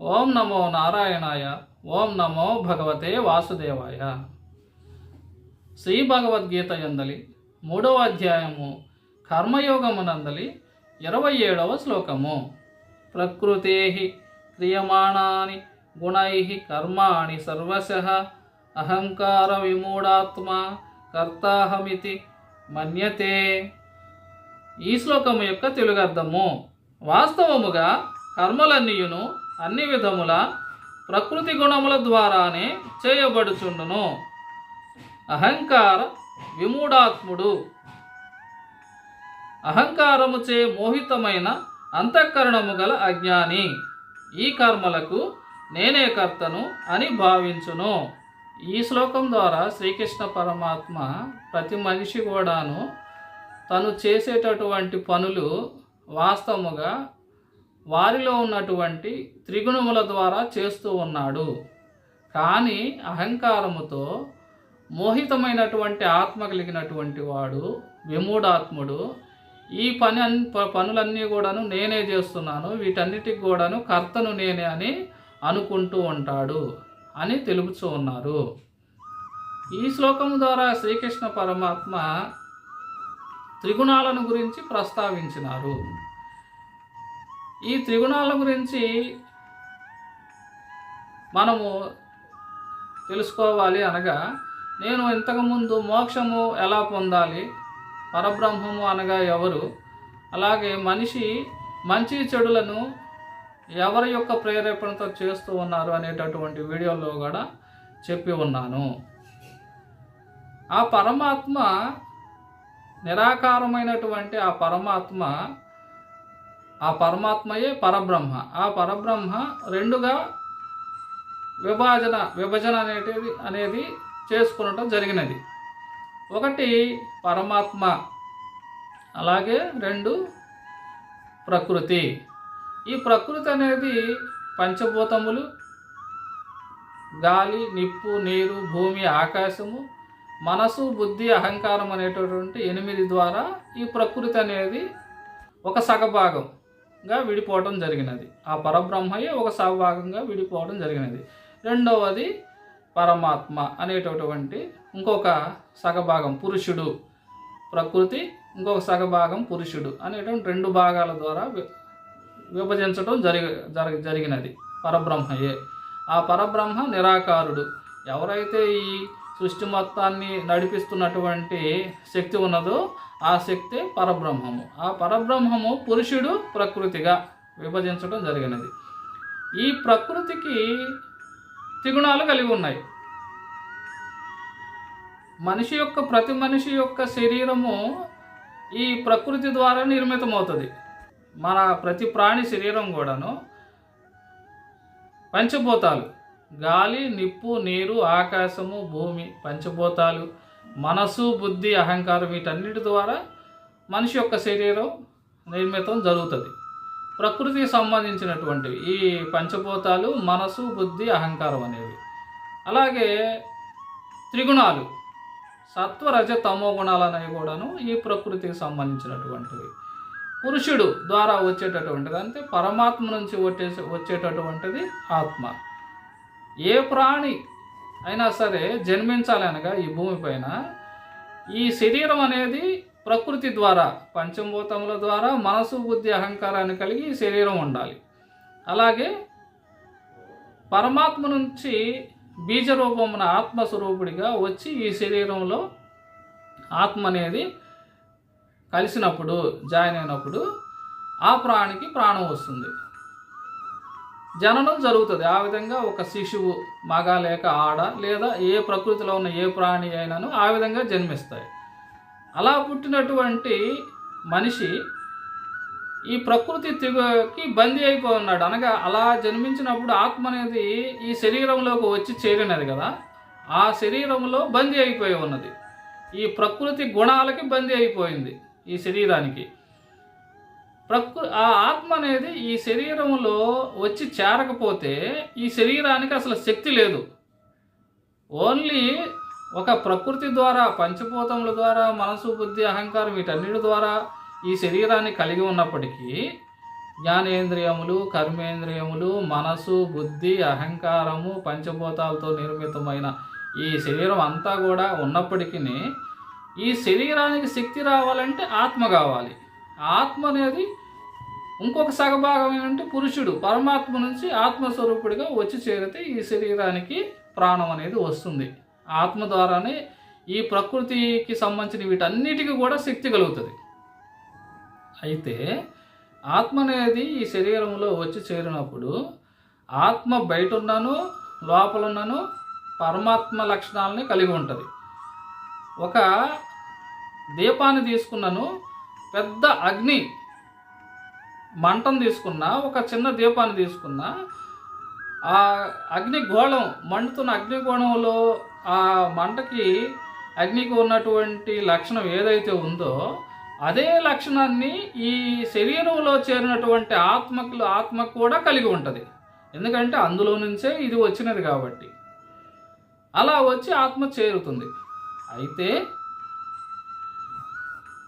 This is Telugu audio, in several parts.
ఓం నమో నారాయణాయ. ఓం నమో భగవతే వాసుదేవాయ. శ్రీ భగవద్గీత యందలి 3వ అధ్యాయము కర్మయోగమునందలి 27వ శ్లోకము. ప్రకృతే క్రియమాణాని గుణై కర్మాణి సర్వశః అహంకార విమూఢాత్మా కర్తాహమితి మన్యతే. ఈ శ్లోకము యొక్క తెలుగు అర్థము: వాస్తవముగా కర్మలన్నీయును అన్ని విధముల ప్రకృతి గుణముల ద్వారానే చేయబడుచుండును. అహంకార విమూఢాత్ముడు అహంకారముచే మోహితమైన అంతఃకరణము గల అజ్ఞాని ఈ కర్మలకు నేనే కర్తను అని భావించును. ఈ శ్లోకం ద్వారా శ్రీకృష్ణ పరమాత్మ ప్రతి మనిషి కూడాను తను చేసేటటువంటి పనులు వాస్తవముగా వారిలో ఉన్నటువంటి త్రిగుణముల ద్వారా చేస్తూ ఉన్నాడు. కానీ అహంకారముతో మోహితమైనటువంటి ఆత్మ కలిగినటువంటి వాడు విమూఢాత్ముడు ఈ పనులన్నీ కూడాను నేనే చేస్తున్నాను, వీటన్నిటికి కూడాను కర్తను నేనే అని అనుకుంటూ ఉంటాడు అని తెలుపుతూ ఉన్నారు. ఈ శ్లోకం ద్వారా శ్రీకృష్ణ పరమాత్మ త్రిగుణాలను గురించి ప్రస్తావించినారు. ఈ త్రిగుణాల గురించి మనము తెలుసుకోవాలి అనగా, నేను ఇంతకుముందు మోక్షము ఎలా పొందాలి, పరబ్రహ్మము అనగా ఎవరు, అలాగే మనిషి మంచి చెడులను ఎవరి యొక్క ప్రేరేపణతో చేస్తూ ఉన్నారు అనేటటువంటి వీడియోలో కూడా చెప్పి ఉన్నాను. ఆ పరమాత్మ నిరాకారమైనటువంటి ఆ పరమాత్మయే పరబ్రహ్మ. ఆ పరబ్రహ్మ రెండుగా విభజన అనేది చేసుకునటం జరిగినది. ఒకటి పరమాత్మ, అలాగే రెండు ప్రకృతి. ఈ ప్రకృతి అనేది పంచభూతములు, గాలి, నిప్పు, నీరు, భూమి, ఆకాశము, మనసు, బుద్ధి, అహంకారం అనేటటువంటి 8 ద్వారా ఈ ప్రకృతి అనేది ఒక సగభాగంగా విడిపోవడం జరిగినది. ఆ పరబ్రహ్మయే ఒక సగభాగంగా విడిపోవడం జరిగినది. రెండవది పరమాత్మ అనేటటువంటి ఇంకొక సగభాగం పురుషుడు, ప్రకృతి ఇంకొక సగభాగం పురుషుడు అనేటువంటి 2 భాగాల ద్వారా విభజించడం జరిగినది పరబ్రహ్మయే. ఆ పరబ్రహ్మ నిరాకారుడు. ఎవరైతే ఈ సృష్టి మొత్తాన్ని నడిపిస్తున్నటువంటి శక్తి ఉన్నదో ఆ శక్తి పరబ్రహ్మము. ఆ పరబ్రహ్మము పురుషుడు ప్రకృతిగా విభజించడం జరిగినది. ఈ ప్రకృతికి త్రిగుణాలు కలిగి ఉన్నాయి. ప్రతి మనిషి యొక్క శరీరము ఈ ప్రకృతి ద్వారా నిర్మితమవుతుంది. మన ప్రతి ప్రాణి శరీరం కూడాను పంచభూతాలు, గాలి, నిప్పు, నీరు, ఆకాశము, భూమి, పంచభూతాలు, మనసు, బుద్ధి, అహంకారం, వీటన్నిటి ద్వారా మనిషి యొక్క శరీరం నిర్మితం జరుగుతుంది. ప్రకృతికి సంబంధించినటువంటివి ఈ పంచభూతాలు, మనసు, బుద్ధి, అహంకారం అనేవి. అలాగే త్రిగుణాలు, సత్వ, రజ, తమో గుణాలు అనేవి కూడాను ఈ ప్రకృతికి సంబంధించినటువంటివి. పురుషుడు ద్వారా వచ్చేటటువంటిది అంటే పరమాత్మ నుంచి వచ్చేటటువంటిది ఆత్మ. ఏ ప్రాణి అయినా సరే జన్మించాలనగా ఈ భూమిపైన ఈ శరీరం అనేది ప్రకృతి ద్వారా, పంచభూతముల ద్వారా మనసు, బుద్ధి, అహంకారాన్ని కలిగి ఈ శరీరం ఉండాలి. అలాగే పరమాత్మ నుంచి బీజరూపమున ఆత్మస్వరూపుడిగా వచ్చి ఈ శరీరంలో ఆత్మ అనేది కలిసినప్పుడు, జాయిన్ అయినప్పుడు ఆ ప్రాణికి ప్రాణం వస్తుంది, జననం జరుగుతుంది. ఆ విధంగా ఒక శిశువు మగ లేక ఆడ లేదా ఏ ప్రకృతిలో ఉన్న ఏ ప్రాణి అయినాను ఆ విధంగా జన్మిస్తాయి. అలా పుట్టినటువంటి మనిషి ఈ ప్రకృతికి బందీ అయిపోయి ఉన్నాడు. అనగా అలా జన్మించినప్పుడు ఆత్మ అనేది ఈ శరీరంలోకి వచ్చి చేరినది కదా, ఆ శరీరంలో బందీ అయిపోయి ఉన్నది. ఈ ప్రకృతి గుణాలకి బందీ అయిపోయింది ఈ శరీరానికి. ఆ ఆత్మ అనేది ఈ శరీరంలో వచ్చి చేరకపోతే ఈ శరీరానికి అసలు శక్తి లేదు. ఓన్లీ ఒక ప్రకృతి ద్వారా, పంచభూతముల ద్వారా, మనసు, బుద్ధి, అహంకారం వీటన్నిటి ద్వారా ఈ శరీరాన్ని కలిగి ఉన్నప్పటికీ జ్ఞానేంద్రియములు, కర్మేంద్రియములు, మనసు, బుద్ధి, అహంకారము, పంచభూతాలతో నిర్మితమైన ఈ శరీరం అంతా కూడా ఉన్నప్పటికీ ఈ శరీరానికి శక్తి రావాలంటే ఆత్మ కావాలి. ఆత్మ అనేది ఇంకొక సగభాగం ఏంటంటే పురుషుడు పరమాత్మ నుంచి ఆత్మస్వరూపుడిగా వచ్చి చేరితే ఈ శరీరానికి ప్రాణం అనేది వస్తుంది. ఆత్మ ద్వారానే ఈ ప్రకృతికి సంబంధించిన వీటన్నిటికీ కూడా శక్తి కలుగుతుంది. అయితే ఆత్మ అనేది ఈ శరీరంలో వచ్చి చేరినప్పుడు ఆత్మ బయట ఉన్నాను, లోపల ఉన్నాను పరమాత్మ లక్షణాలని కలిగి ఉంటుంది. ఒక దీపాన్ని తీసుకున్నాను, పెద్ద అగ్ని మంటను తీసుకున్నా, ఒక చిన్న దీపాన్ని తీసుకున్నా, ఆ అగ్నిగోళం మండుతున్న అగ్నిగోళంలో ఆ మంటకి అగ్నికి ఉన్నటువంటి లక్షణం ఏదైతే ఉందో అదే లక్షణాన్ని ఈ శరీరంలో చేరినటువంటి ఆత్మకు కూడా కలిగి ఉంటుంది. ఎందుకంటే అందులో నుంచే ఇది వచ్చినది కాబట్టి అలా వచ్చి ఆత్మ చేరుతుంది. అయితే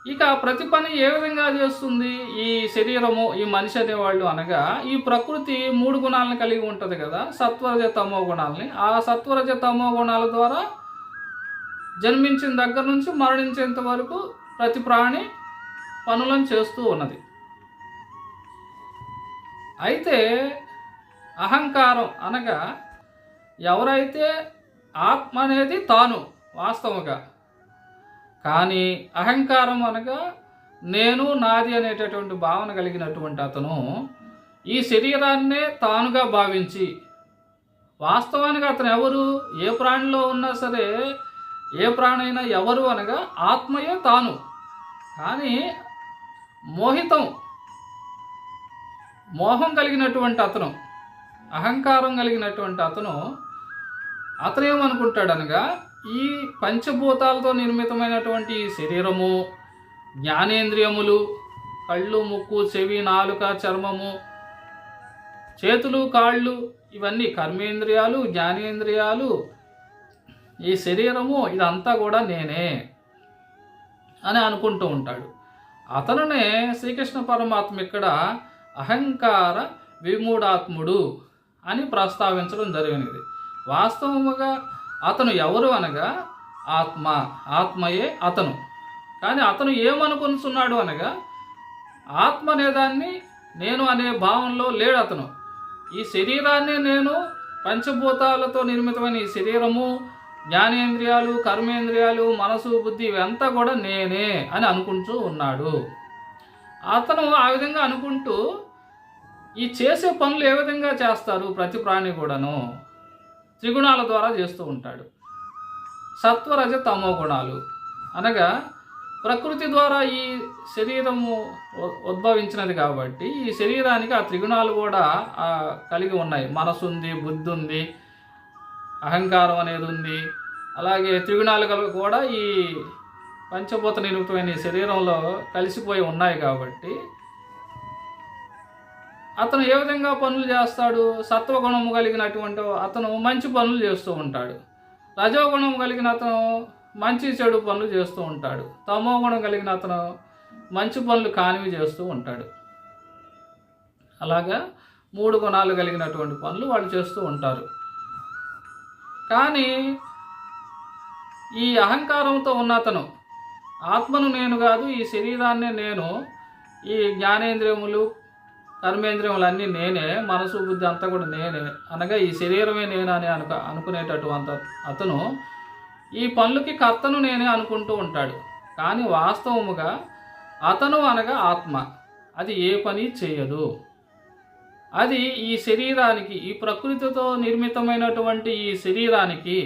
ఇక ప్రతి పని ఏ విధంగా చేస్తుంది ఈ శరీరము, ఈ మనిషి అనేవాళ్ళు అనగా ఈ ప్రకృతి 3 గుణాలను కలిగి ఉంటుంది కదా, సత్వరజ తమో గుణాలని. ఆ సత్వరజ తమో గుణాల ద్వారా జన్మించిన దగ్గర నుంచి మరణించేంత వరకు ప్రతి ప్రాణి పనులను చేస్తూ ఉన్నది. అయితే అహంకారం అనగా ఎవరైతే ఆత్మ అనేది తాను వాస్తవంగా, కానీ అహంకారం అనగా నేను నాది అనేటటువంటి భావన కలిగినటువంటి అతను ఈ శరీరాన్నే తానుగా భావించి, వాస్తవానికి అతను ఎవరు, ఏ ప్రాణిలో ఉన్నా సరే ఏ ప్రాణైనా ఎవరు అనగా ఆత్మయే తాను. కానీ మోహం కలిగినటువంటి అతను, అహంకారం కలిగినటువంటి అతను ఏమనుకుంటాడనగా ఈ పంచభూతాలతో నిర్మితమైనటువంటి శరీరము, జ్ఞానేంద్రియములు, కళ్ళు, ముక్కు, చెవి, నాలుక, చర్మము, చేతులు, కాళ్ళు, ఇవన్నీ కర్మేంద్రియాలు, జ్ఞానేంద్రియాలు, ఈ శరీరము ఇదంతా కూడా నేనే అని అనుకుంటూ ఉంటాడు. అతనునే శ్రీకృష్ణ పరమాత్మ ఇక్కడ అహంకార విమూఢాత్ముడు అని ప్రస్తావించడం జరిగినది. వాస్తవముగా అతను ఎవరు అనగా ఆత్మయే అతను. కానీ అతను ఏమనుకుంటున్నాడు అనగా ఆత్మ అనేదాన్ని నేను అనే భావంలో లేడు అతను. ఈ శరీరాన్ని నేను, పంచభూతాలతో నిర్మితమైన ఈ శరీరము, జ్ఞానేంద్రియాలు, కర్మేంద్రియాలు, మనసు, బుద్ధి ఇవంతా కూడా నేనే అని అనుకుంటూ ఉన్నాడు. అతను ఆ విధంగా అనుకుంటూ ఈ చేసే పనులు ఏ విధంగా చేస్తారు ప్రతి ప్రాణి కూడాను త్రిగుణాల ద్వారా చేస్తూ ఉంటాడు. సత్వరజ తమో గుణాలు అనగా ప్రకృతి ద్వారా ఈ శరీరము ఉద్భవించినది కాబట్టి ఈ శరీరానికి ఆ త్రిగుణాలు కూడా కలిగి ఉన్నాయి. మనసు ఉంది, బుద్ధి ఉంది, అహంకారం అనేది ఉంది. అలాగే త్రిగుణాలు కూడా ఈ పంచభూత నిర్మితమైన ఈ శరీరంలో కలిసిపోయి ఉన్నాయి కాబట్టి అతను ఏ విధంగా పనులు చేస్తాడు, సత్వగుణము కలిగినటువంటి అతను మంచి పనులు చేస్తూ ఉంటాడు. రజోగుణం కలిగిన అతను మంచి చెడు పనులు చేస్తూ ఉంటాడు. తమో గుణం కలిగిన అతను మంచి పనులు కానివి చేస్తూ ఉంటాడు. అలాగా 3 గుణాలు కలిగినటువంటి పనులు వాళ్ళు చేస్తూ ఉంటారు. కానీ ఈ అహంకారంతో ఉన్న అతను ఆత్మను నేను కాదు, ఈ శరీరాన్నే నేను, ఈ జ్ఞానేంద్రియములు, కర్మేంద్రియములు అన్నీ నేనే, మనసు, బుద్ధి అంతా కూడా నేనే అనగా ఈ శరీరమే నేను అని అనుకునేటటువంటి అతను ఈ పనులకి కర్తను నేనే అనుకుంటూ ఉంటాడు. కానీ వాస్తవముగా అతను అనగా ఆత్మ అది ఏ పని చేయదు. అది ఈ శరీరానికి, ఈ ప్రకృతితో నిర్మితమైనటువంటి ఈ శరీరానికి,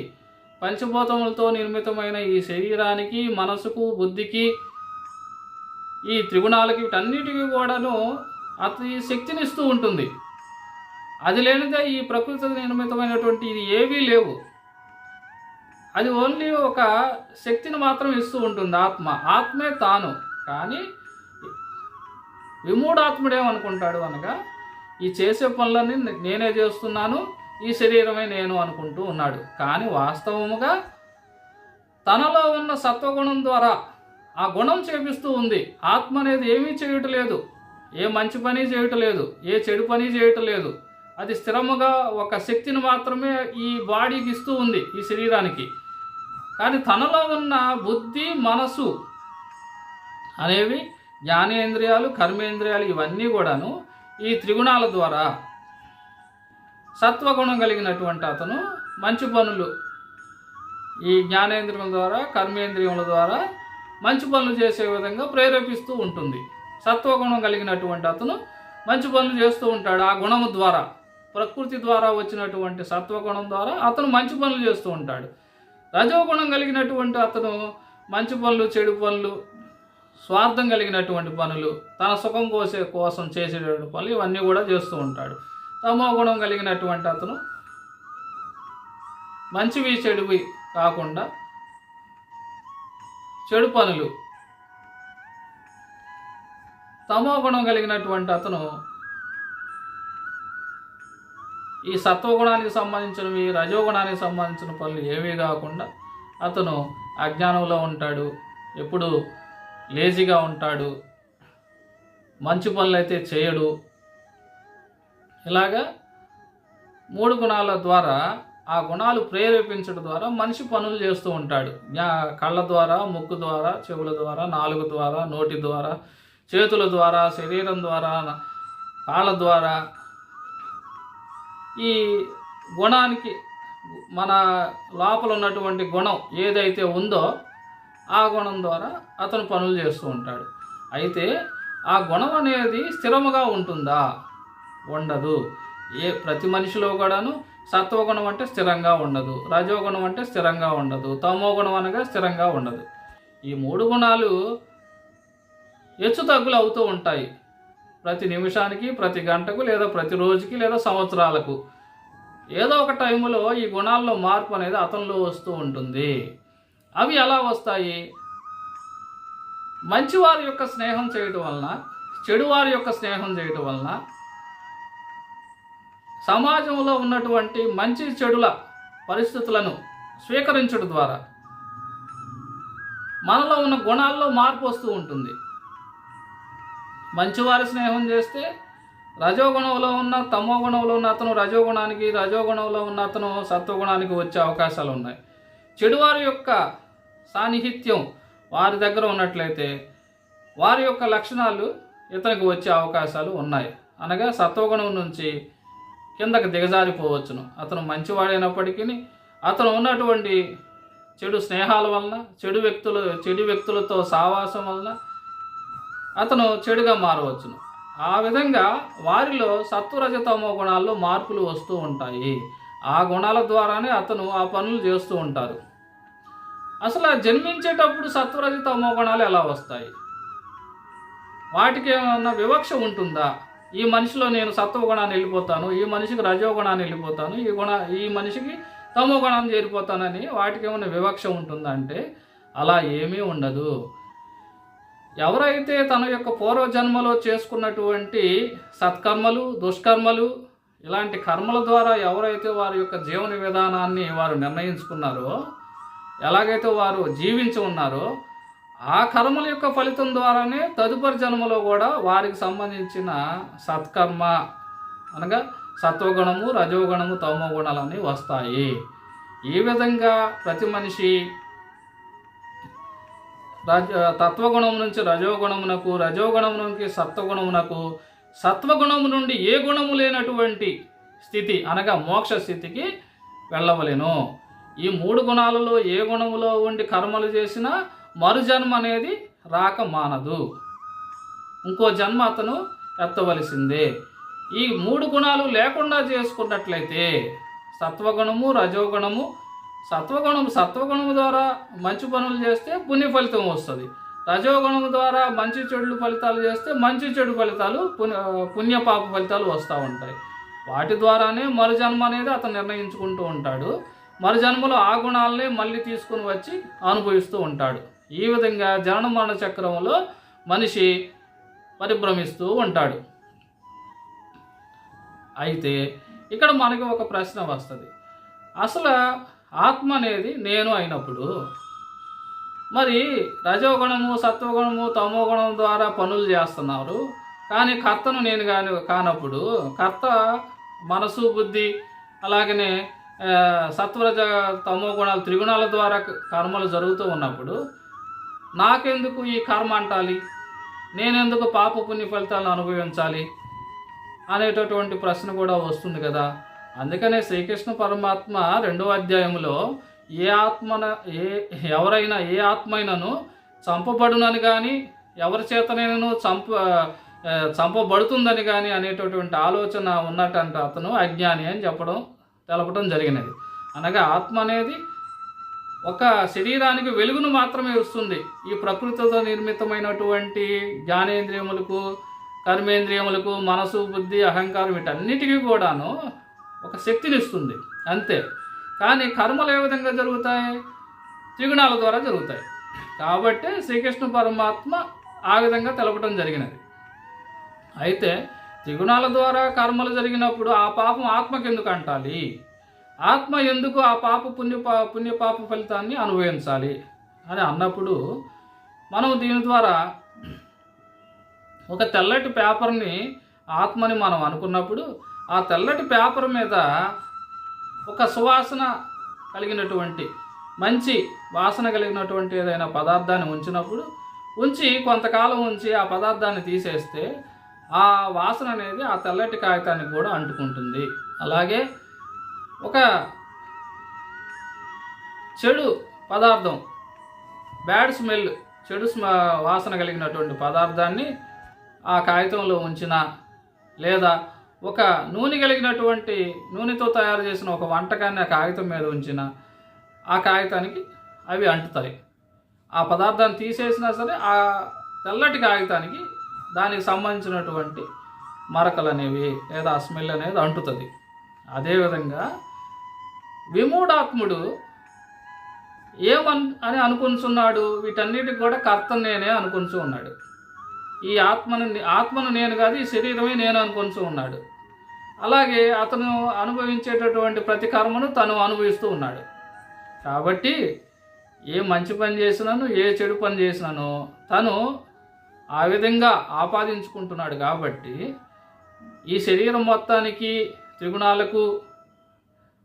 పంచభూతములతో నిర్మితమైన ఈ శరీరానికి, మనసుకు, బుద్ధికి, ఈ త్రిగుణాలకి, వీటన్నిటికీ కూడాను అతి శక్తిని ఇస్తూ ఉంటుంది. అది లేనిదే ఈ ప్రకృతితో నిర్మితమైనటువంటి ఇది ఏవీ లేవు. అది ఓన్లీ ఒక శక్తిని మాత్రం ఇస్తూ ఉంటుంది ఆత్మే తాను. కానీ విమూఢాత్ముడేమనుకుంటాడు అనగా ఈ చేసే పనులన్నీ నేనే చేస్తున్నాను, ఈ శరీరమే నేను అనుకుంటూ ఉన్నాడు. కానీ వాస్తవముగా తనలో ఉన్న సత్వగుణం ద్వారా ఆ గుణం చేపిస్తూ ఉంది. ఆత్మ అనేది ఏమీ చేయటం లేదు. ఏ మంచి పని చేయటం లేదు, ఏ చెడు పని చేయటం లేదు. అది స్థిరముగా ఒక శక్తిని మాత్రమే ఈ బాడీకి ఇస్తూ ఉంది, ఈ శరీరానికి. కానీ తనలో ఉన్న బుద్ధి, మనసు అనేవి జ్ఞానేంద్రియాలు, కర్మేంద్రియాలు ఇవన్నీ కూడాను ఈ త్రిగుణాల ద్వారా సత్వగుణం కలిగినటువంటి అతను మంచి పనులు ఈ జ్ఞానేంద్రియముల ద్వారా, కర్మేంద్రియముల ద్వారా మంచి పనులు చేసే విధంగా ప్రేరేపిస్తూ ఉంటుంది. సత్వగుణం కలిగినటువంటి అతను మంచి పనులు చేస్తూ ఉంటాడు. ఆ గుణము ద్వారా, ప్రకృతి ద్వారా వచ్చినటువంటి సత్వగుణం ద్వారా అతను మంచి పనులు చేస్తూ ఉంటాడు. రజోగుణం కలిగినటువంటి అతను మంచి పనులు, చెడు పనులు, స్వార్థం కలిగినటువంటి పనులు, తన సుఖం కోసం చేసేటువంటి పనులు ఇవన్నీ కూడా చేస్తూ ఉంటాడు. తమో గుణం కలిగినటువంటి అతను మంచివి చెడువి కాకుండా చెడు పనులు, తమో గుణం కలిగినటువంటి అతను ఈ సత్వగుణానికి సంబంధించినవి, రజోగుణానికి సంబంధించిన పనులు ఏమీ కాకుండా అతను అజ్ఞానంలో ఉంటాడు, ఎప్పుడు లేజీగా ఉంటాడు, మంచి పనులు అయితే చేయడు. ఇలాగా 3 గుణాల ద్వారా, ఆ గుణాలు ప్రేరేపించడం ద్వారా మనిషి పనులు చేస్తూ ఉంటాడు. కళ్ళ ద్వారా, ముక్కు ద్వారా, చెవుల ద్వారా, నాలుగు ద్వారా, నోటి ద్వారా, చేతుల ద్వారా, శరీరం ద్వారా, కాళ్ళ ద్వారా ఈ గుణానికి, మన లోపల ఉన్నటువంటి గుణం ఏదైతే ఉందో ఆ గుణం ద్వారా అతను పనులు చేస్తూ ఉంటాడు. అయితే ఆ గుణం అనేది స్థిరముగా ఉంటుందా? ఉండదు. ప్రతి మనిషిలో కూడాను సత్వగుణం అంటే స్థిరంగా ఉండదు, రజోగుణం అంటే స్థిరంగా ఉండదు, తమో గుణం అనగా స్థిరంగా ఉండదు. ఈ 3 గుణాలు హెచ్చు తగ్గులు అవుతూ ఉంటాయి. ప్రతి నిమిషానికి, ప్రతి గంటకు, లేదా ప్రతి రోజుకి, లేదా సంవత్సరాలకు ఏదో ఒక టైంలో ఈ గుణాల్లో మార్పు అనేది అతనిలో వస్తూ ఉంటుంది. అవి ఎలా వస్తాయి? మంచివారి యొక్క స్నేహం చేయటం వలన, చెడువారి యొక్క స్నేహం చేయటం వలన, సమాజంలో ఉన్నటువంటి మంచి చెడుల పరిస్థితులను స్వీకరించడం ద్వారా మనలో ఉన్న గుణాల్లో మార్పు వస్తూ ఉంటుంది. మంచివారి స్నేహం చేస్తే రజోగుణంలో ఉన్న, తమో గుణంలో ఉన్న అతను రజోగుణానికి, రజోగుణంలో ఉన్న అతను సత్వగుణానికి వచ్చే అవకాశాలు ఉన్నాయి. చెడువారి యొక్క సాన్నిహిత్యం వారి దగ్గర ఉన్నట్లయితే వారి యొక్క లక్షణాలు ఇతనికి వచ్చే అవకాశాలు ఉన్నాయి. అనగా సత్వగుణం నుంచి కిందకి దిగజారిపోవచ్చును. అతను మంచివాడైనప్పటికీ అతను ఉన్నటువంటి చెడు స్నేహాల వలన, చెడు వ్యక్తులతో సావాసం వలన అతను చెడుగా మారవచ్చును. ఆ విధంగా వారిలో సత్వరజతమో గుణాల్లో మార్పులు వస్తూ ఉంటాయి. ఆ గుణాల ద్వారానే అతను ఆ పనులు చేస్తూ ఉంటారు. అసలు జన్మించేటప్పుడు సత్వరజతమో గుణాలు ఎలా వస్తాయి? వాటికి ఏమన్నా వివక్ష ఉంటుందా? ఈ మనిషిలో నేను సత్వగుణాన్ని వెళ్ళిపోతాను, ఈ మనిషికి రజోగుణాన్ని వెళ్ళిపోతాను, ఈ మనిషికి తమో గుణాన్ని చేరిపోతానని వాటికి ఏమైనా వివక్ష ఉంటుందా అంటే అలా ఏమీ ఉండదు. ఎవరైతే తన యొక్క పూర్వజన్మలో చేసుకున్నటువంటి సత్కర్మలు, దుష్కర్మలు, ఇలాంటి కర్మల ద్వారా ఎవరైతే వారి యొక్క జీవన విధానాన్ని వారు నిర్ణయించుకున్నారో, ఎలాగైతే వారు జీవించి ఉన్నారో, ఆ కర్మల యొక్క ఫలితం ద్వారానే తదుపరి జన్మలో కూడా వారికి సంబంధించిన సత్కర్మ అనగా సత్వగుణము, రజోగుణము, తమో గుణాలన్నీ వస్తాయి. ఈ విధంగా ప్రతి మనిషి తత్వగుణం నుంచి రజోగుణమునకు, రజోగుణం నుంచి సత్వగుణమునకు, సత్వగుణము నుండి ఏ గుణము లేనటువంటి స్థితి అనగా మోక్ష స్థితికి వెళ్ళవలెను. ఈ 3 గుణాలలో ఏ గుణములో ఉండి కర్మలు చేసినా మరుజన్మ అనేది రాక మానదు. ఇంకో జన్మ అతను ఎత్తవలసిందే. ఈ 3 గుణాలు లేకుండా చేసుకున్నట్లయితే సత్వగుణము, రజోగుణము, సత్వగుణము ద్వారా మంచి పనులు చేస్తే పుణ్య ఫలితం వస్తుంది. రజోగుణము ద్వారా మంచి చెడు ఫలితాలు చేస్తే మంచి చెడు ఫలితాలు, పుణ్య పాప ఫలితాలు వస్తూ ఉంటాయి. వాటి ద్వారానే మరుజన్మ అనేది అతను నిర్ణయించుకుంటూ ఉంటాడు. మరుజన్మలో ఆ గుణాలనే మళ్ళీ తీసుకుని వచ్చి అనుభవిస్తూ ఉంటాడు. ఈ విధంగా జనన మరణ చక్రంలో మనిషి పరిభ్రమిస్తూ ఉంటాడు. అయితే ఇక్కడ మనకి ఒక ప్రశ్న వస్తుంది. అసలు ఆత్మ అనేది నేను అయినప్పుడు మరి రజోగుణము, సత్వగుణము, తమో గుణం ద్వారా పనులు చేస్తున్నారు. కానీ కర్తను నేను కానప్పుడు కర్త మనసు బుద్ధి అలాగనే సత్వరజ తమో గుణాలు త్రిగుణాల ద్వారా కర్మలు జరుగుతూ ఉన్నప్పుడు నాకెందుకు ఈ కర్మ అంటాలి, నేనెందుకు పాప పుణ్య ఫలితాలను అనుభవించాలి అనేటటువంటి ప్రశ్న కూడా వస్తుంది కదా. అందుకనే శ్రీకృష్ణ పరమాత్మ 2వ అధ్యాయంలో ఎవరైనా ఏ ఆత్మైనను చంపబడునని కానీ ఎవరి చేతనైనను చంపబడుతుందని కానీ అనేటటువంటి ఆలోచన ఉన్నట్టంట అతను అజ్ఞాని అని తెలపడం జరిగినది. అనగా ఆత్మ అనేది ఒక శరీరానికి వెలుగును మాత్రమే ఇస్తుంది. ఈ ప్రకృతితో నిర్మితమైనటువంటి జ్ఞానేంద్రియములకు కర్మేంద్రియములకు మనసు బుద్ధి అహంకారం వీటన్నిటికీ కూడాను ఒక శక్తినిస్తుంది అంతే. కానీ కర్మలు ఏ విధంగా జరుగుతాయి? త్రిగుణాల ద్వారా జరుగుతాయి. కాబట్టి శ్రీకృష్ణ పరమాత్మ ఆ విధంగా తెలపడం జరిగినది. అయితే త్రిగుణాల ద్వారా కర్మలు జరిగినప్పుడు ఆ పాపం ఆత్మకి ఎందుకు అంటాలి? ఆత్మ ఎందుకు ఆ పుణ్యపాప ఫలితాన్ని అనుభవించాలి అని అన్నప్పుడు మనం దీని ద్వారా ఒక తెల్లటి పేపర్ని ఆత్మని మనం అనుకున్నప్పుడు ఆ తెల్లటి పేపర్ మీద ఒక సువాసన కలిగినటువంటి మంచి వాసన కలిగినటువంటి ఏదైనా పదార్థాన్ని ఉంచి కొంతకాలం ఉంచి ఆ పదార్థాన్ని తీసేస్తే ఆ వాసన అనేది ఆ తెల్లటి కాగితానికి కూడా అంటుకుంటుంది. అలాగే ఒక చెడు పదార్థం బ్యాడ్ స్మెల్ చెడు వాసన కలిగినటువంటి పదార్థాన్ని ఆ కాగితంలో ఉంచినా లేదా ఒక నూనె కలిగినటువంటి నూనెతో తయారు చేసిన ఒక వంటకాన్ని ఆ కాగితం మీద ఉంచిన ఆ కాగితానికి అవి అంటుతాయి. ఆ పదార్థాన్ని తీసేసినా సరే ఆ తెల్లటి కాగితానికి దానికి సంబంధించినటువంటి మరకలు అనేవి లేదా ఆ స్మెల్ అనేది అంటుతుంది. అదేవిధంగా విమూఢాత్ముడు అని అనుకుంటున్నాడు, వీటన్నిటికి కూడా కర్త నేనే అనుకుంటూ ఉన్నాడు. ఈ ఆత్మను నేను కాదు, ఈ శరీరమే నేను అనుకుంటూ ఉన్నాడు. అలాగే అతను అనుభవించేటటువంటి ప్రతి కర్మను తను అనుభవిస్తూ ఉన్నాడు. కాబట్టి ఏ మంచి పని చేసినాను ఏ చెడు పని చేసినాను తను ఆ విధంగా ఆపాదించుకుంటున్నాడు. కాబట్టి ఈ శరీరం మొత్తానికి త్రిగుణాలకు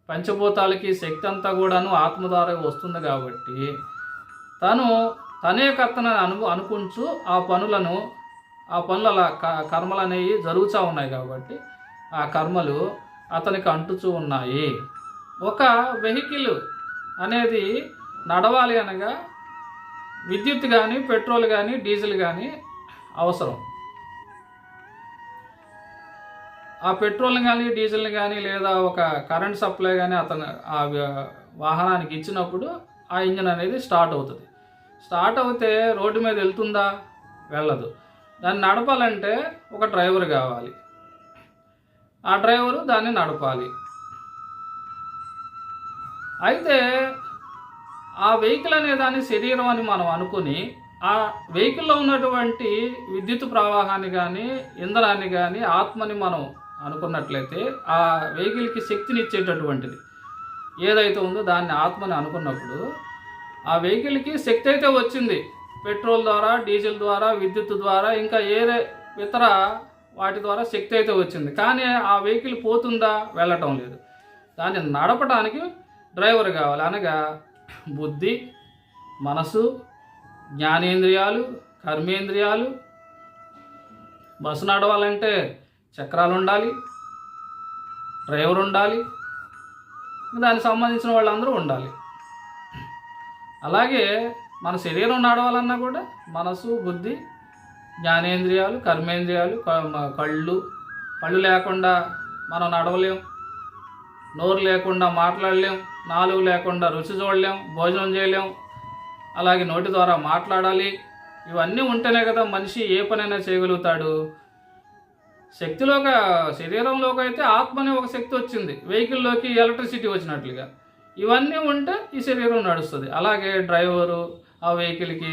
పంచభూతాలకి శక్తి అంతా కూడాను ఆత్మ ద్వారా వస్తుంది. కాబట్టి తనే కర్తనని అనుకుంటూ ఆ పనుల కర్మలు అనేవి జరుగుతూ ఉన్నాయి. కాబట్టి ఆ కర్మలు అతనికి అంటుతూ ఉన్నాయి. ఒక వెహికల్ అనేది నడవాలి అనగా విద్యుత్ కానీ పెట్రోల్ కానీ డీజిల్ కానీ అవసరం. ఆ పెట్రోల్ని కానీ డీజిల్ని కానీ లేదా ఒక కరెంట్ సప్లై కానీ అతను ఆ వాహనానికి ఇచ్చినప్పుడు ఆ ఇంజిన్ అనేది స్టార్ట్ అవుతుంది. స్టార్ట్ అవుతే రోడ్డు మీద వెళ్తుందా? వెళ్ళదు. దాన్ని నడపాలంటే ఒక డ్రైవర్ కావాలి. ఆ డ్రైవరు దాన్ని నడపాలి. అయితే ఆ వెహికల్ అనే దాన్ని శరీరం అని మనం అనుకుని ఆ వెహికల్లో ఉన్నటువంటి విద్యుత్ ప్రవాహాన్ని కానీ ఇంధనాన్ని కానీ ఆత్మని మనం అనుకున్నట్లయితే ఆ వెహికల్కి శక్తిని ఇచ్చేటటువంటిది ఏదైతే ఉందో దాన్ని ఆత్మని అనుకున్నప్పుడు ఆ వెహికల్కి శక్తి అయితే వచ్చింది. పెట్రోల్ ద్వారా డీజిల్ ద్వారా విద్యుత్ ద్వారా ఇంకా ఇతర వాటి ద్వారా శక్తి అయితే వచ్చింది. కానీ ఆ వెహికల్ పోతుందా? వెళ్ళటం లేదు. దాన్ని నడపడానికి డ్రైవర్ కావాలి. అనగా బుద్ధి మనసు జ్ఞానేంద్రియాలు కర్మేంద్రియాలు. బస్సు నడవాలంటే చక్రాలు ఉండాలి, డ్రైవర్ ఉండాలి, దానికి సంబంధించిన వాళ్ళందరూ ఉండాలి. అలాగే మన శరీరం నడవాలన్నా కూడా మనసు బుద్ధి జ్ఞానేంద్రియాలు కర్మేంద్రియాలు కళ్ళు లేకుండా మనం నడవలేం, నోరు లేకుండా మాట్లాడలేం, నాలుగు లేకుండా రుచి చూడలేం, భోజనం చేయలేం, అలాగే నోటి ద్వారా మాట్లాడాలి. ఇవన్నీ ఉంటేనే కదా మనిషి ఏ పనైనా చేయగలుగుతాడు. శరీరంలోకి అయితే ఆత్మనే ఒక శక్తి వచ్చింది, వెహికల్లోకి ఎలక్ట్రిసిటీ వచ్చినట్లుగా. ఇవన్నీ ఉంటే ఈ శరీరం నడుస్తుంది. అలాగే డ్రైవరు ఆ వెహికల్కి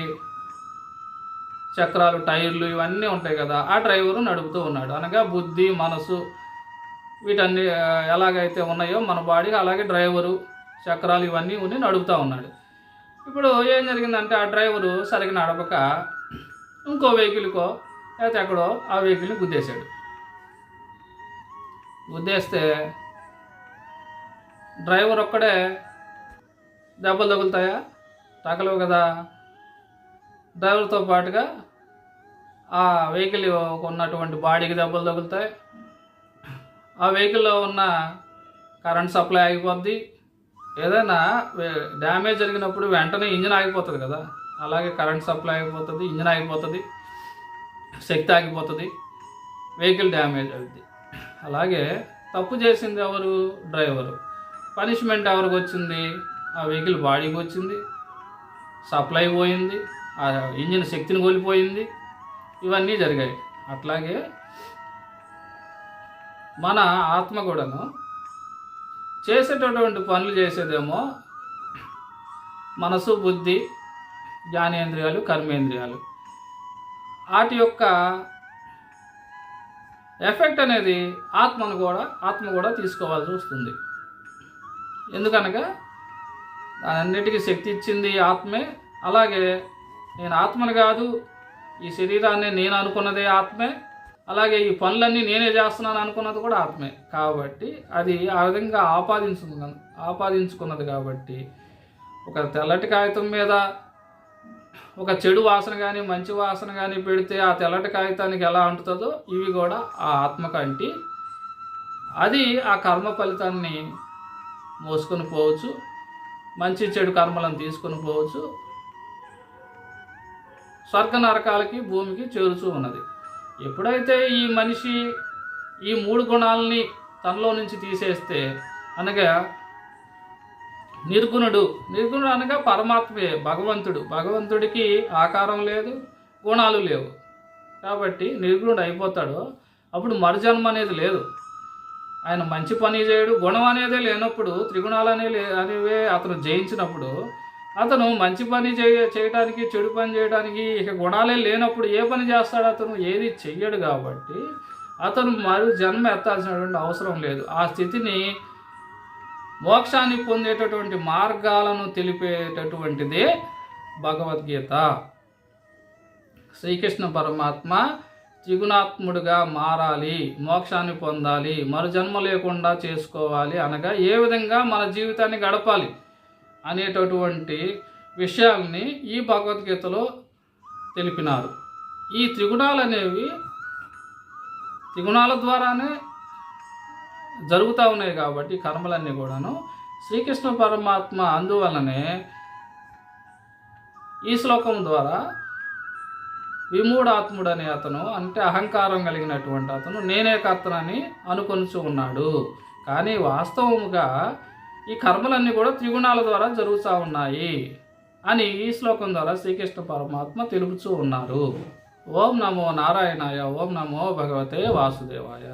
చక్రాలు టైర్లు ఇవన్నీ ఉంటాయి కదా, ఆ డ్రైవరు నడుపుతూ ఉన్నాడు. అనగా బుద్ధి మనసు వీటన్ని ఎలాగైతే ఉన్నాయో మన బాడీ అలాగే డ్రైవరు చక్రాలు ఇవన్నీ ఉండి నడుపుతూ ఉన్నాడు. ఇప్పుడు ఏం జరిగిందంటే ఆ డ్రైవరు సరిగ్గా నడపక ఇంకో వెహికల్కో లేకపోతే ఎక్కడో ఆ వెహికల్ని గుద్దేశాడు. గుద్దేస్తే డ్రైవర్ ఒక్కడే దెబ్బలు తగులుతాయా? తగలవు కదా. డ్రైవర్తో పాటుగా ఆ వెహికల్ ఉన్నటువంటి బాడీకి దెబ్బలు తగులుతాయి. ఆ వెహికల్లో ఉన్న కరెంట్ సప్లై ఆగిపోద్ది. ఏదైనా డ్యామేజ్ జరిగినప్పుడు వెంటనే ఇంజిన్ ఆగిపోతుంది కదా, అలాగే కరెంట్ సప్లై ఆగిపోతుంది, ఇంజిన్ ఆగిపోతుంది, శక్తి ఆగిపోతుంది, వెహికల్ డ్యామేజ్ అవుతుంది. అలాగే తప్పు చేసింది ఎవరు? డ్రైవరు. పనిష్మెంట్ ఎవరికి వచ్చింది? ఆ వెహికల్ బాడీకి వచ్చింది, సప్లై పోయింది, ఆ ఇంజిన్ శక్తిని కోల్పోయింది, ఇవన్నీ జరిగాయి. అట్లాగే మన ఆత్మ కూడాను చేసేటటువంటి పనులు చేసేదేమో మనసు, బుద్ధి, జ్ఞానేంద్రియాలు, కర్మేంద్రియాలు. వాటి యొక్క ఎఫెక్ట్ అనేది ఆత్మ కూడా తీసుకోవాల్సి వస్తుంది. ఎందుకనగా దానన్నిటికీ శక్తి ఇచ్చింది ఆత్మే. అలాగే నేను ఆత్మని కాదు, ఈ శరీరాన్ని నేను అనుకున్నదే ఆత్మే, అలాగే ఈ పనులన్నీ నేనే చేస్తున్నాను అనుకున్నది కూడా ఆత్మే. కాబట్టి అది ఆ విధంగా ఆపాదించుకున్నది. కాబట్టి ఒక తెల్లటి కాగితం మీద ఒక చెడు వాసన కానీ మంచి వాసన కానీ పెడితే ఆ తెల్లటి కాగితానికి ఎలా అంటుతుందో ఇవి కూడా ఆ ఆత్మకు అంటి అది ఆ కర్మ ఫలితాన్ని మోసుకొని పోవచ్చు, మంచి చెడు కర్మలను తీసుకొని పోవచ్చు, స్వర్గ నరకాలకి, భూమికి చేరుచూ ఉన్నది. ఎప్పుడైతే ఈ మనిషి ఈ 3 గుణాలని తనలో నుంచి తీసేస్తే, అనగా నిర్గుణుడు అనగా పరమాత్మే, భగవంతుడికి ఆకారం లేదు, గుణాలు లేవు. కాబట్టి నిర్గుణుడు అయిపోతాడు. అప్పుడు మరుజన్మ అనేది లేదు. ఆయన మంచి పని చేయడు, గుణం అనేదే లేనప్పుడు, త్రిగుణాలు అనేవే అతను జయించినప్పుడు, అతను మంచి పని చేయడానికి, చెడు పని చేయడానికి ఇక గుణాలే లేనప్పుడు ఏ పని చేస్తాడు? అతను ఏది చెయ్యడు. కాబట్టి అతను మరు జన్మ ఎత్తాల్సినటువంటి అవసరం లేదు. ఆ స్థితిని మోక్షాన్ని పొందేటటువంటి మార్గాలను తెలిపేటటువంటిదే భగవద్గీత. శ్రీకృష్ణ పరమాత్మ త్రిగుణాత్ముడుగా మారాలి, మోక్షాన్ని పొందాలి, మరు జన్మ లేకుండా చేసుకోవాలి అనగా ఏ విధంగా మన జీవితాన్ని గడపాలి అనేటటువంటి విషయాల్ని ఈ భగవద్గీతలో తెలిపినారు. ఈ త్రిగుణాలు అనేవి త్రిగుణాల ద్వారానే జరుగుతూ ఉన్నాయి. కాబట్టి కర్మలన్నీ కూడాను శ్రీకృష్ణ పరమాత్మ అందువలనే ఈ శ్లోకం ద్వారా విమూఢాత్ముడు అనే అతను, అంటే అహంకారం కలిగినటువంటి అతను నేనే కర్తనని అనుకొనుచు ఉన్నాడు. కానీ వాస్తవముగా ఈ కర్మలన్నీ కూడా త్రిగుణాల ద్వారా జరుగుతూ ఉన్నాయి అని ఈ శ్లోకం ద్వారా శ్రీకృష్ణ పరమాత్మ తెలుపుతూ ఉన్నారు. ఓం నమో నారాయణాయ, ఓం నమో భగవతే వాసుదేవాయ.